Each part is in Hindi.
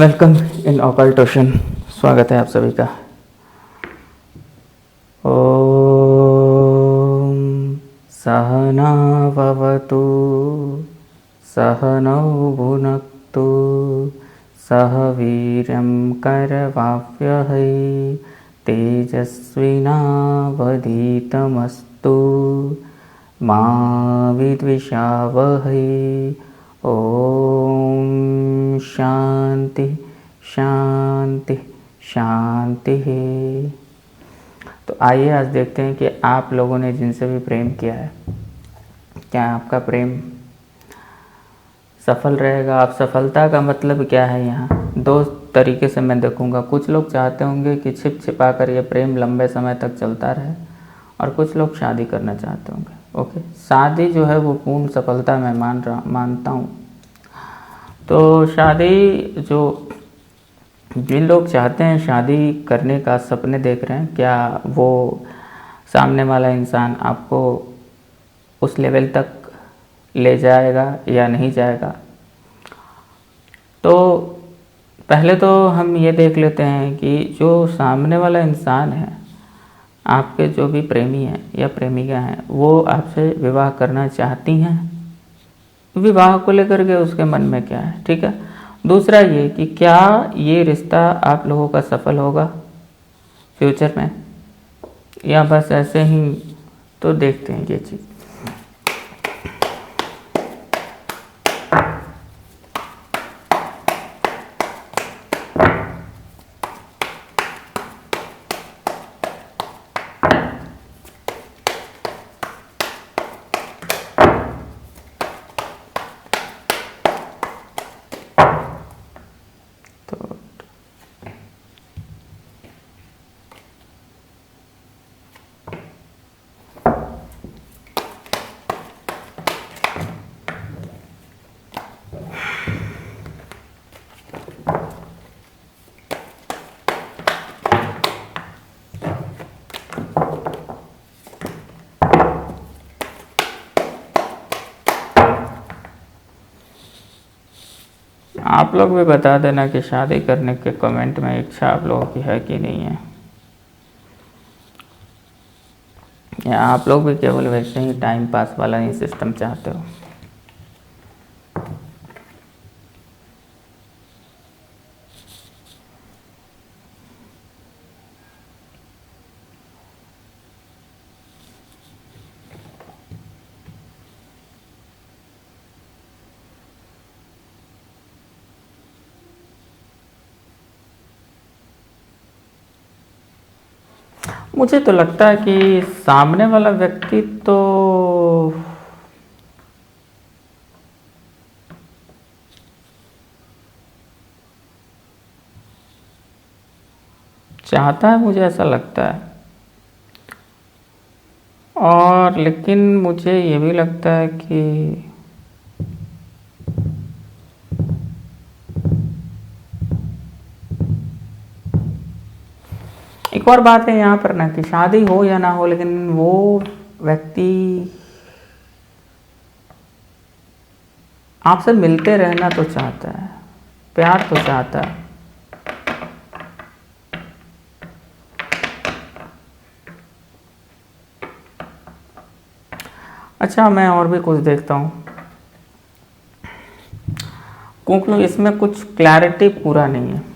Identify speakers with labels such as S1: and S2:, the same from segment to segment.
S1: Welcome in ऑकल्टोशन। स्वागत है आप सभी का। ओम सहना भवतु सहनौ भुनक्तु सह वीर्यं करवावहै तेजस्विनावधीतमस्तु मा विद्विषावहै। ओम शांति शांति शांति। तो आइए आज देखते हैं कि आप लोगों ने जिनसे भी प्रेम किया है, क्या आपका प्रेम सफल रहेगा। आप सफलता का मतलब क्या है, यहाँ दो तरीके से मैं देखूंगा। कुछ लोग चाहते होंगे कि छिप छिपा कर ये प्रेम लंबे समय तक चलता रहे, और कुछ लोग शादी करना चाहते होंगे। ओके, शादी जो है वो पूर्ण सफलता मैं मानता हूँ। तो शादी जो जिन लोग चाहते हैं शादी करने का सपने देख रहे हैं, क्या वो सामने वाला इंसान आपको उस लेवल तक ले जाएगा या नहीं जाएगा। तो पहले तो हम ये देख लेते हैं कि जो सामने वाला इंसान है, आपके जो भी प्रेमी हैं या प्रेमिका हैं, वो आपसे विवाह करना चाहती हैं। विवाह को लेकर के उसके मन में क्या है, ठीक है। दूसरा ये कि क्या ये रिश्ता आप लोगों का सफल होगा फ्यूचर में, या बस ऐसे ही। तो देखते हैं ये चीज़। आप लोग भी बता देना कि शादी करने के कमेंट में इच्छा आप लोगों की है कि नहीं है, या आप लोग भी केवल वैसे ही टाइम पास वाला ही सिस्टम चाहते हो। मुझे तो लगता है कि सामने वाला व्यक्ति तो चाहता है, मुझे ऐसा लगता है। और लेकिन मुझे ये भी लगता है कि एक और बात है यहाँ पर ना, कि शादी हो या ना हो, लेकिन वो व्यक्ति आपसे मिलते रहना तो चाहता है, प्यार तो चाहता है। अच्छा, मैं और भी कुछ देखता हूँ, क्योंकि इसमें कुछ क्लैरिटी पूरा नहीं है।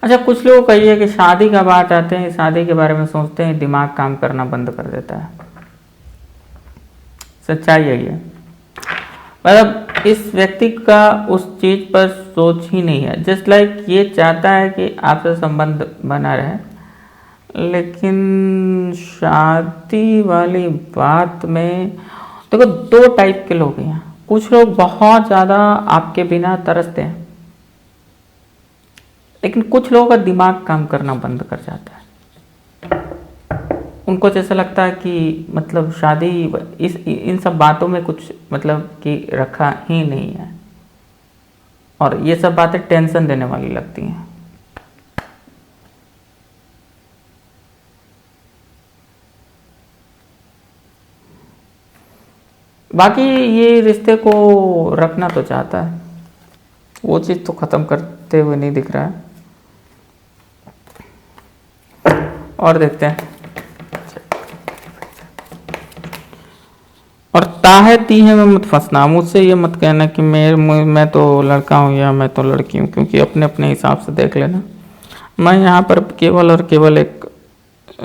S1: अच्छा, कुछ लोग कहिए कि शादी का बात आते हैं, शादी के बारे में सोचते हैं, दिमाग काम करना बंद कर देता है। सच्चाई है ये। मतलब इस व्यक्ति का उस चीज पर सोच ही नहीं है। जस्ट लाइक ये चाहता है कि आपसे संबंध बना रहे, लेकिन शादी वाली बात में देखो, दो टाइप के लोग हैं। कुछ लोग बहुत ज़्यादा आपके बिना तरसते हैं, लेकिन कुछ लोगों का दिमाग काम करना बंद कर जाता है। उनको जैसा लगता है कि मतलब शादी इन सब बातों में कुछ मतलब कि रखा ही नहीं है, और ये सब बातें टेंशन देने वाली लगती हैं। बाकी ये रिश्ते को रखना तो चाहता है, वो चीज़ तो ख़त्म करते हुए नहीं दिख रहा है। और देखते हैं। और ताहे तीहे में मत फंसना। मुझसे ये मत कहना कि मैं तो लड़का हूँ या मैं तो लड़की हूँ, क्योंकि अपने अपने हिसाब से देख लेना। मैं यहाँ पर केवल और केवल एक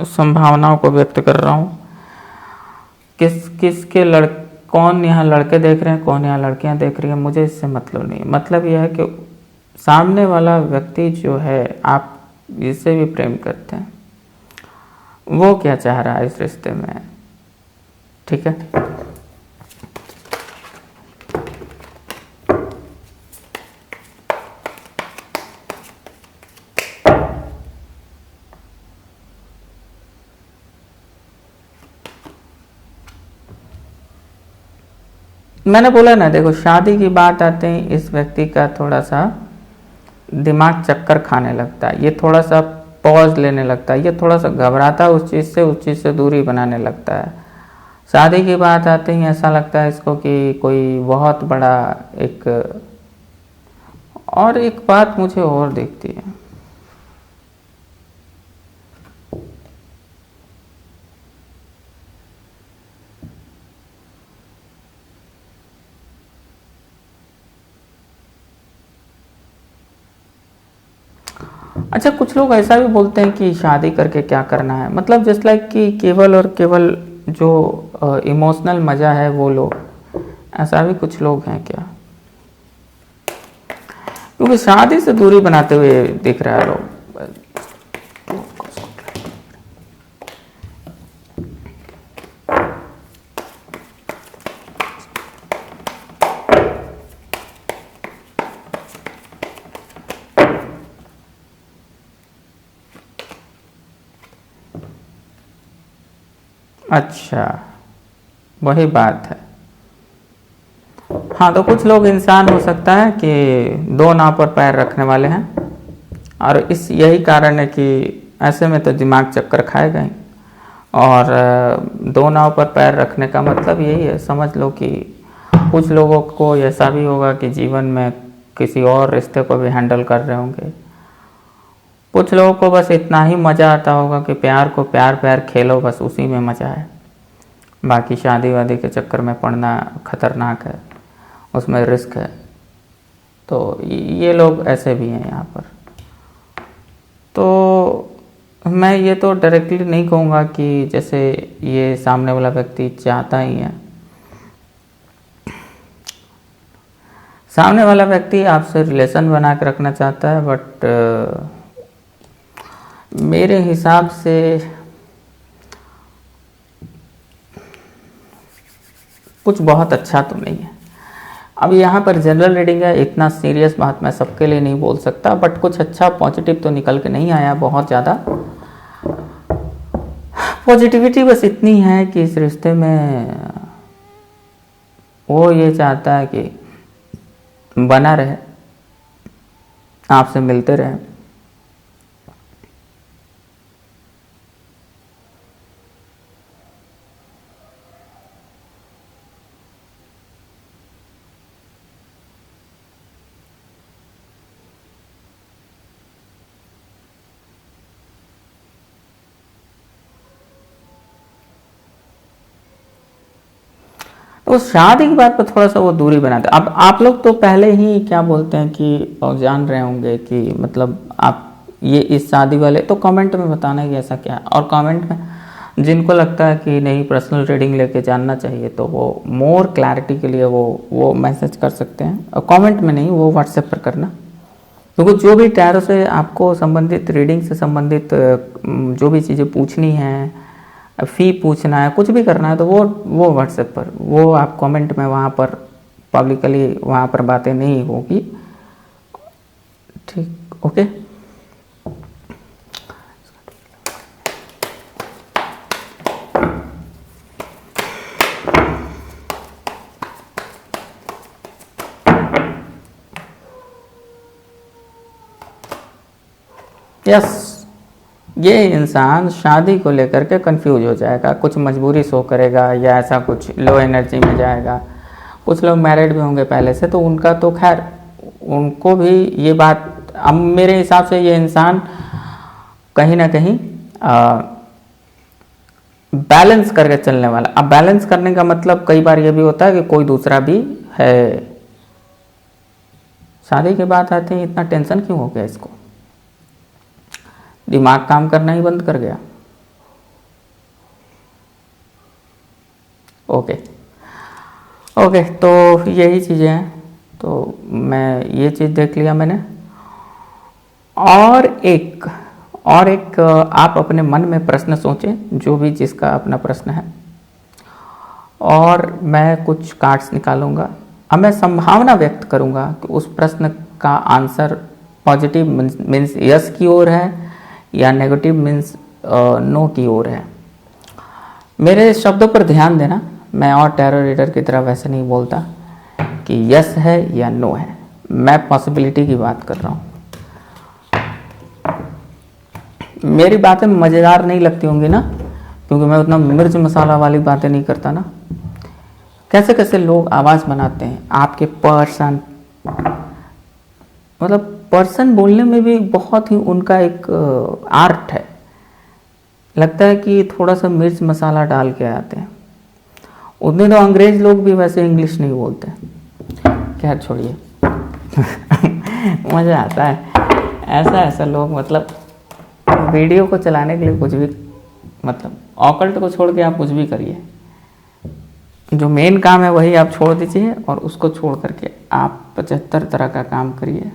S1: संभावनाओं को व्यक्त कर रहा हूँ। कौन यहाँ लड़के देख रहे हैं, कौन यहाँ लड़कियाँ देख रही हैं, मुझे इससे मतलब नहीं। मतलब यह है कि सामने वाला व्यक्ति जो है, आप जिससे भी प्रेम करते हैं, वो क्या चाह रहा है इस रिश्ते में। ठीक है। मैंने बोला ना, देखो शादी की बात आते ही इस व्यक्ति का थोड़ा सा दिमाग चक्कर खाने लगता है, ये थोड़ा सा पॉज लेने लगता है, ये थोड़ा सा घबराता है उस चीज़ से दूरी बनाने लगता है। शादी की बात आते ही ऐसा लगता है इसको कि कोई बहुत बड़ा एक। और एक बात मुझे और दिखती है, अच्छा कुछ लोग ऐसा भी बोलते हैं कि शादी करके क्या करना है, मतलब जस्ट लाइक कि केवल और केवल जो इमोशनल मज़ा है वो लो। ऐसा भी कुछ लोग हैं क्या? क्योंकि शादी से दूरी बनाते हुए दिख रहा है लोग। अच्छा, वही बात है। हाँ, तो कुछ लोग इंसान हो सकता है कि दो नाव पर पैर रखने वाले हैं, और यही कारण है कि ऐसे में तो दिमाग चक्कर खाएगा ही। और दो नाव पर पैर रखने का मतलब यही है, समझ लो कि कुछ लोगों को ऐसा भी होगा कि जीवन में किसी और रिश्ते को भी हैंडल कर रहे होंगे। कुछ लोगों को बस इतना ही मज़ा आता होगा कि प्यार को प्यार खेलो, बस उसी में मज़ा है। बाकी शादी वादी के चक्कर में पड़ना खतरनाक है, उसमें रिस्क है। तो ये लोग ऐसे भी हैं यहाँ पर। तो मैं ये तो डायरेक्टली नहीं कहूँगा कि जैसे ये सामने वाला व्यक्ति चाहता ही है। सामने वाला व्यक्ति आपसे रिलेशन बना के रखना चाहता है, बट मेरे हिसाब से कुछ बहुत अच्छा तो नहीं है। अब यहाँ पर जनरल रीडिंग है, इतना सीरियस बात मैं सबके लिए नहीं बोल सकता, बट कुछ अच्छा पॉजिटिव तो निकल के नहीं आया। बहुत ज़्यादा पॉजिटिविटी बस इतनी है कि इस रिश्ते में वो ये चाहता है कि बना रहे, आपसे मिलते रहे। तो शादी की बात पर थोड़ा सा वो दूरी बनाते हैं। अब आप लोग तो पहले ही क्या बोलते हैं कि जान रहे होंगे कि मतलब आप ये इस शादी वाले, तो कमेंट में बताना कि ऐसा क्या है। और कमेंट में जिनको लगता है कि नहीं पर्सनल रीडिंग लेके जानना चाहिए, तो वो मोर क्लैरिटी के लिए वो मैसेज कर सकते हैं। और कमेंट में नहीं, वो व्हाट्सएप पर करना, क्योंकि जो भी टैरो से आपको संबंधित, रीडिंग से संबंधित जो भी चीज़ें पूछनी है, फ़ी पूछना है, कुछ भी करना है, तो वो व्हाट्सएप पर, वो आप कमेंट में वहाँ पर पब्लिकली वहाँ पर बातें नहीं होगी, ठीक, ओके। यस, ये इंसान शादी को लेकर के कंफ्यूज हो जाएगा, कुछ मजबूरी शो करेगा या ऐसा कुछ लो एनर्जी में जाएगा। कुछ लोग मैरिड भी होंगे पहले से, तो उनका तो खैर उनको भी ये बात, अब मेरे हिसाब से ये इंसान कहीं ना कहीं बैलेंस करके चलने वाला। अब बैलेंस करने का मतलब कई बार ये भी होता है कि कोई दूसरा भी है। शादी की बात आती है, इतना टेंशन क्यों हो गया इसको? दिमाग काम करना ही बंद कर गया। ओके ओके, तो यही चीज़ें हैं। तो मैं ये चीज़ देख लिया मैंने। और एक आप अपने मन में प्रश्न सोचें, जो भी जिसका अपना प्रश्न है, और मैं कुछ कार्ड्स निकालूंगा। अब मैं संभावना व्यक्त करूंगा कि उस प्रश्न का आंसर पॉजिटिव मीन्स यस की ओर है या नेगेटिव मीन्स नो की ओर है। मेरे शब्दों पर ध्यान देना, मैं और टैरो रीडर की तरह वैसे नहीं बोलता कि यस है या नो है, मैं पॉसिबिलिटी की बात कर रहा हूँ। मेरी बातें मज़ेदार नहीं लगती होंगी ना, क्योंकि मैं उतना मिर्च मसाला वाली बातें नहीं करता ना। कैसे कैसे लोग आवाज़ बनाते हैं आपके पर्सन, मतलब पर्सन बोलने में भी बहुत ही उनका एक आर्ट है। लगता है कि थोड़ा सा मिर्च मसाला डाल के आते हैं। उतने तो अंग्रेज लोग भी वैसे इंग्लिश नहीं बोलते। खैर छोड़िए मज़ा आता है ऐसा लोग, मतलब वीडियो को चलाने के लिए कुछ भी, मतलब ऑकल्ट को छोड़ के आप कुछ भी करिए, जो मेन काम है वही आप छोड़ दीजिए और उसको छोड़ करके आप 75 तरह का काम करिए।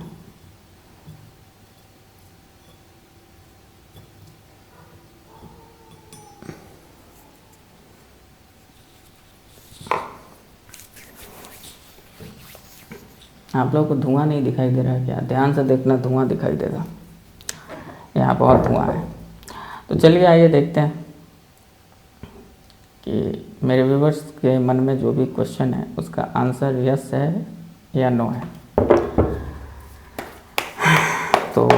S1: आप लोगों को धुआं नहीं दिखाई दे रहा है क्या? ध्यान से देखना, धुआं दिखाई देगा, यहाँ बहुत धुआं है। तो चलिए आइए देखते हैं कि मेरे व्यूवर्स के मन में जो भी क्वेश्चन है उसका आंसर यस है या नो है। तो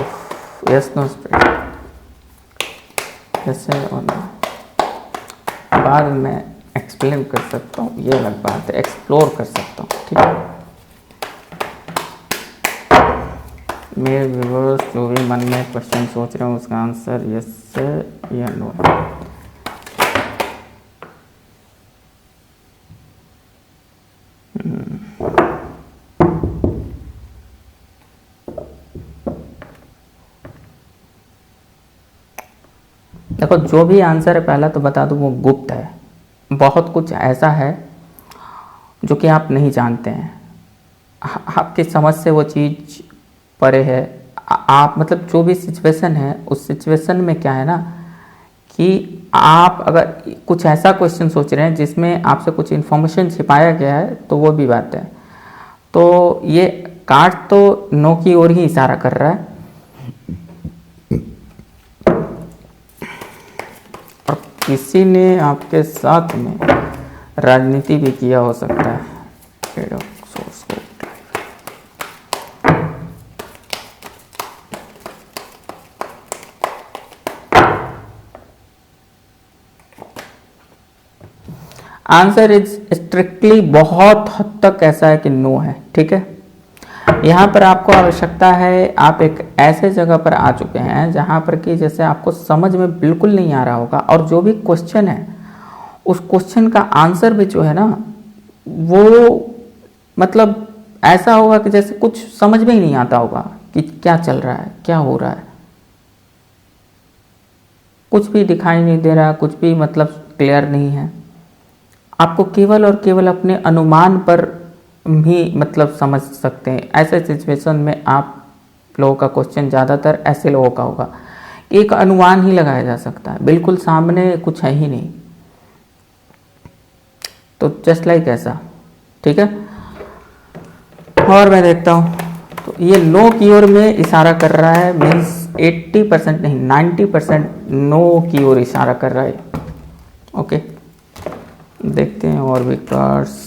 S1: यस नो स्प्रेड, यस है और नो। बाद में एक्सप्लेन कर सकता हूँ, ये अलग बात है, एक्सप्लोर कर सकता हूँ, ठीक है। मेरे व्यूवर्स जो भी मन में क्वेश्चन सोच रहे हैं उसका आंसर यस है या नो है। देखो, जो भी आंसर है पहला तो बता दूं वो गुप्त है। बहुत कुछ ऐसा है जो कि आप नहीं जानते हैं, आपकी समझ से वो चीज़ परे है। आप मतलब जो भी सिचुएशन है, उस सिचुएशन में क्या है ना कि आप अगर कुछ ऐसा क्वेश्चन सोच रहे हैं जिसमें आपसे कुछ इन्फॉर्मेशन छिपाया गया है, तो वो भी बात है। तो ये कार्ड तो नो की ओर ही इशारा कर रहा है। और किसी ने आपके साथ में राजनीति भी किया हो सकता है। आंसर इज स्ट्रिक्टली बहुत हद तक ऐसा है कि नो है, ठीक है। यहाँ पर आपको आवश्यकता है, आप एक ऐसे जगह पर आ चुके हैं जहाँ पर कि जैसे आपको समझ में बिल्कुल नहीं आ रहा होगा, और जो भी क्वेश्चन है उस क्वेश्चन का आंसर भी जो है ना वो मतलब ऐसा होगा कि जैसे कुछ समझ में ही नहीं आता होगा कि क्या चल रहा है, क्या हो रहा है, कुछ भी दिखाई नहीं दे रहा, कुछ भी मतलब क्लियर नहीं है। आपको केवल और केवल अपने अनुमान पर ही मतलब समझ सकते हैं। ऐसे सिचुएशन में आप लोगों का क्वेश्चन ज़्यादातर ऐसे लोगों का होगा। एक अनुमान ही लगाया जा सकता है, बिल्कुल सामने कुछ है ही नहीं। तो जस्ट लाइक ऐसा, ठीक है। और मैं देखता हूँ तो ये नो की ओर में इशारा कर रहा है, मीन्स 80% नहीं 90% नो की ओर इशारा कर रहा है। ओके, देखते हैं और भी कार्ड्स।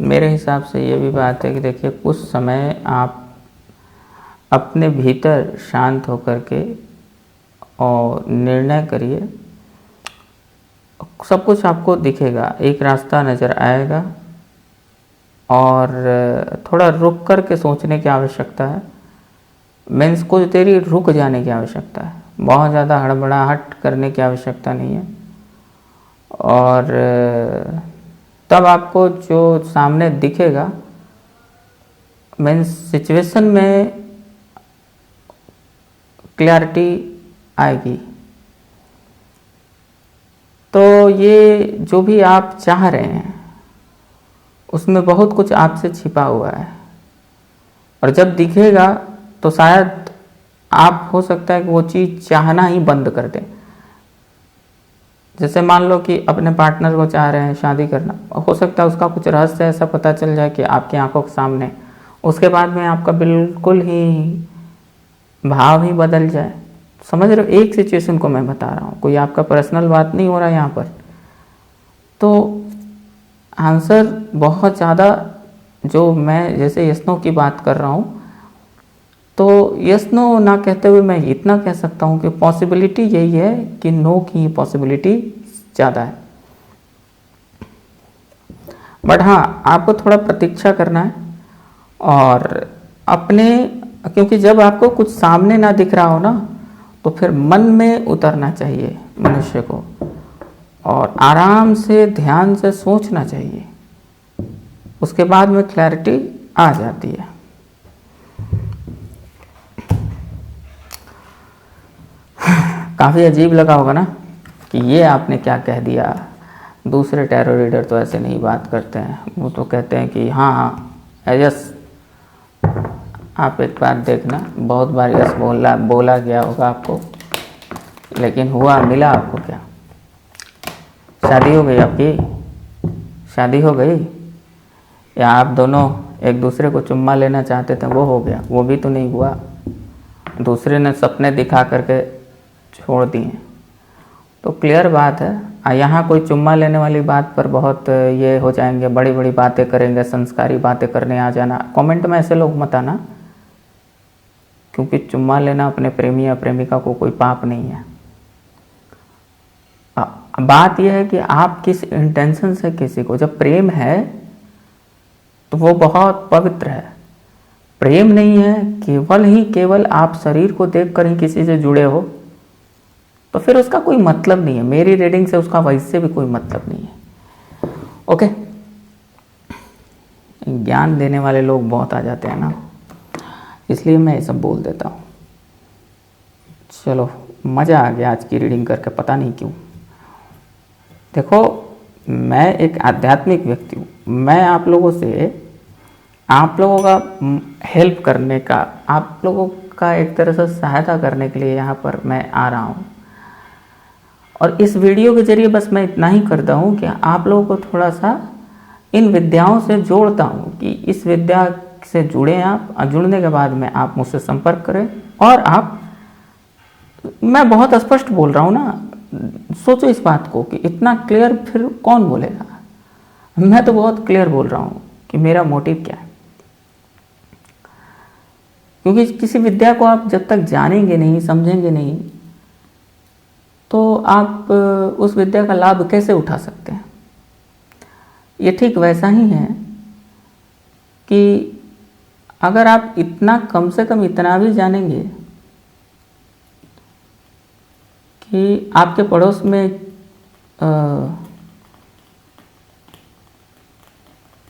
S1: मेरे हिसाब से ये भी बात है कि देखिए कुछ समय आप अपने भीतर शांत होकर के और निर्णय करिए, सब कुछ आपको दिखेगा, एक रास्ता नज़र आएगा। और थोड़ा रुक कर के सोचने की आवश्यकता है, मीन्स कुछ देरी रुक जाने की आवश्यकता है, बहुत ज़्यादा हड़बड़ाहट करने की आवश्यकता नहीं है। और तब आपको जो सामने दिखेगा, मीन्स सिचुएशन में क्लैरिटी आएगी। तो ये जो भी आप चाह रहे हैं उसमें बहुत कुछ आपसे छिपा हुआ है, और जब दिखेगा तो शायद आप, हो सकता है कि वो चीज़ चाहना ही बंद कर दें। जैसे मान लो कि अपने पार्टनर को चाह रहे हैं शादी करना, हो सकता है उसका कुछ रहस्य ऐसा पता चल जाए कि आपकी आंखों के सामने, उसके बाद में आपका बिल्कुल ही भाव ही बदल जाए। समझ रहे हो, एक सिचुएशन को मैं बता रहा हूँ, कोई आपका पर्सनल बात नहीं हो रहा यहाँ पर। तो आंसर बहुत ज़्यादा, जो मैं जैसे यस नो की बात कर रहा हूँ, तो यस नो ना कहते हुए मैं इतना कह सकता हूँ कि पॉसिबिलिटी यही है कि नो की पॉसिबिलिटी ज़्यादा है। बट हाँ, आपको थोड़ा प्रतीक्षा करना है, और अपने, क्योंकि जब आपको कुछ सामने ना दिख रहा हो ना, तो फिर मन में उतरना चाहिए मनुष्य को, और आराम से ध्यान से सोचना चाहिए, उसके बाद में क्लैरिटी आ जाती है। काफ़ी अजीब लगा होगा ना कि ये आपने क्या कह दिया। दूसरे टैरो रीडर तो ऐसे नहीं बात करते हैं, वो तो कहते हैं कि हाँ हाँ यस। आप एक बात देखना, बहुत बार यस बोला गया होगा आपको, लेकिन हुआ मिला आपको क्या? शादी हो गई आपकी? शादी हो गई? या आप दोनों एक दूसरे को चुम्मा लेना चाहते थे, वो हो गया? वो भी तो नहीं हुआ, दूसरे ने सपने दिखा करके छोड़ दिए। तो क्लियर बात है, यहाँ कोई चुम्मा लेने वाली बात पर बहुत ये हो जाएंगे, बड़ी बड़ी बातें करेंगे, संस्कारी बातें करने आ जाना। कमेंट में ऐसे लोग मत आना, क्योंकि चुम्मा लेना अपने प्रेमी या प्रेमिका को कोई पाप नहीं है। बात यह है कि आप किस इंटेंशन से किसी को, जब प्रेम है तो वो बहुत पवित्र है। प्रेम नहीं है केवल आप शरीर को देखकर ही किसी से जुड़े हो, तो फिर उसका कोई मतलब नहीं है। मेरी रीडिंग से उसका वैसे भी कोई मतलब नहीं है। ओके, ज्ञान देने वाले लोग बहुत आ जाते हैं ना, इसलिए मैं ये सब बोल देता हूँ। चलो, मज़ा आ गया आज की रीडिंग करके, पता नहीं क्यों। देखो, मैं एक आध्यात्मिक व्यक्ति हूँ, मैं आप लोगों का हेल्प करने का, आप लोगों का एक तरह से सहायता करने के लिए यहाँ पर मैं आ रहा हूँ। और इस वीडियो के जरिए बस मैं इतना ही करता हूँ कि आप लोगों को थोड़ा सा इन विद्याओं से जोड़ता हूँ कि इस विद्या से जुड़ें आप, और जुड़ने के बाद में आप मुझसे संपर्क करें। और आप, मैं बहुत स्पष्ट बोल रहा हूँ ना, सोचो इस बात को कि इतना क्लियर फिर कौन बोलेगा। मैं तो बहुत क्लियर बोल रहा हूँ कि मेरा मोटिव क्या है। क्योंकि किसी विद्या को आप जब तक जानेंगे नहीं, समझेंगे नहीं, तो आप उस विद्या का लाभ कैसे उठा सकते हैं। ये ठीक वैसा ही है कि अगर आप इतना, कम से कम इतना भी जानेंगे कि आपके पड़ोस में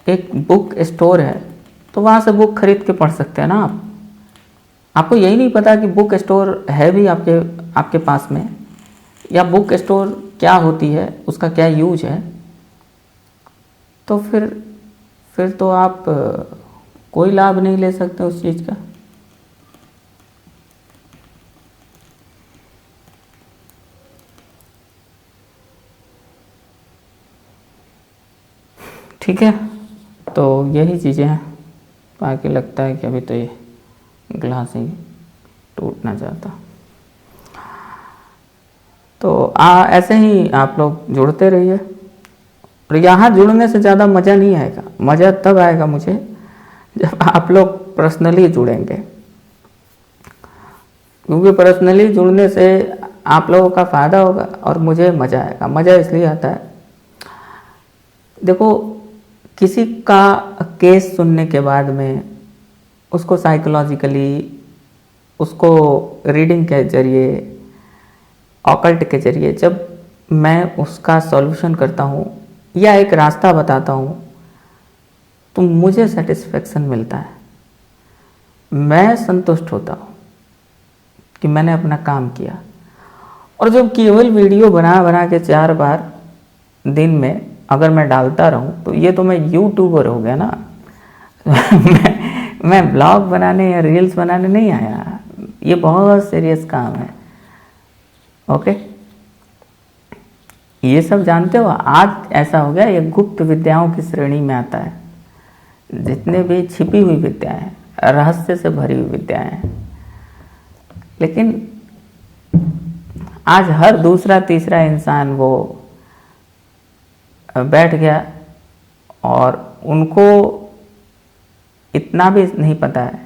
S1: एक बुक स्टोर है, तो वहाँ से बुक खरीद के पढ़ सकते हैं ना आप। आपको यही नहीं पता कि बुक स्टोर है भी आपके पास में, या बुक स्टोर क्या होती है, उसका क्या यूज है, तो फिर तो आप कोई लाभ नहीं ले सकते उस चीज़ का। ठीक है, तो यही चीज़ें हैं। बाकी लगता है कि अभी तो ये ग्लास ही टूटना चाहता। तो ऐसे ही आप लोग जुड़ते रहिए। और यहाँ जुड़ने से ज़्यादा मज़ा नहीं आएगा। मज़ा तब आएगा मुझे जब आप लोग पर्सनली जुड़ेंगे, क्योंकि पर्सनली जुड़ने से आप लोगों का फ़ायदा होगा और मुझे मज़ा आएगा। मज़ा इसलिए आता है, देखो, किसी का केस सुनने के बाद में उसको साइकोलॉजिकली, उसको रीडिंग के जरिए, ऑकल्ट के जरिए जब मैं उसका सॉल्यूशन करता हूँ या एक रास्ता बताता हूँ, तो मुझे सेटिस्फेक्शन मिलता है। मैं संतुष्ट होता हूँ कि मैंने अपना काम किया। और जब केवल वीडियो बना बना के 4 बार दिन में अगर मैं डालता रहूं, तो ये तो मैं यूट्यूबर हो गया ना। मैं ब्लॉग बनाने या रील्स बनाने नहीं आया। ये बहुत सीरियस काम है। ओके, ये सब जानते हो। आज ऐसा हो गया, ये गुप्त विद्याओं की श्रेणी में आता है। जितने भी छिपी हुई विद्याएं, रहस्य से भरी हुई विद्याएं हैं, लेकिन आज हर दूसरा तीसरा इंसान वो बैठ गया और उनको इतना भी नहीं पता है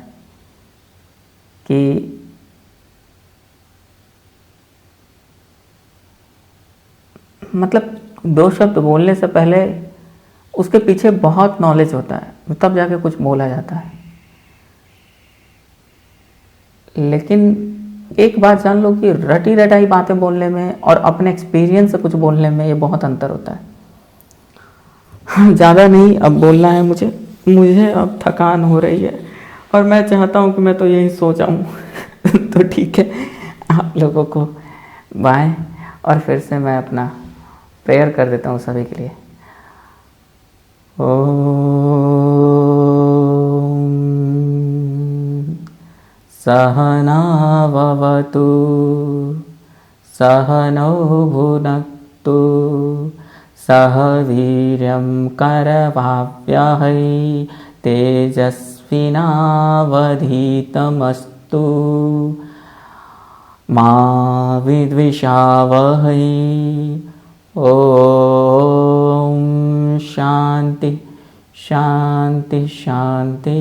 S1: कि मतलब 2 शब्द बोलने से पहले उसके पीछे बहुत नॉलेज होता है, तब जाके कुछ बोला जाता है। लेकिन एक बात जान लो कि रटी रटाई बातें बोलने में और अपने एक्सपीरियंस से कुछ बोलने में ये बहुत अंतर होता है। ज़्यादा नहीं अब बोलना है मुझे अब थकान हो रही है और मैं चाहता हूँ कि मैं तो यही सो जाऊँ। तो ठीक है, आप लोगों को बाय। और फिर से मैं अपना प्रेयर कर देता हूँ सभी के लिए। ओम सहना भवतु सहनौ भुनक्तु सह वीर्यं करवावहै तेजस्विनावधीतमस्तु मा विद्विषावहै। ओम शांति शांति शांति।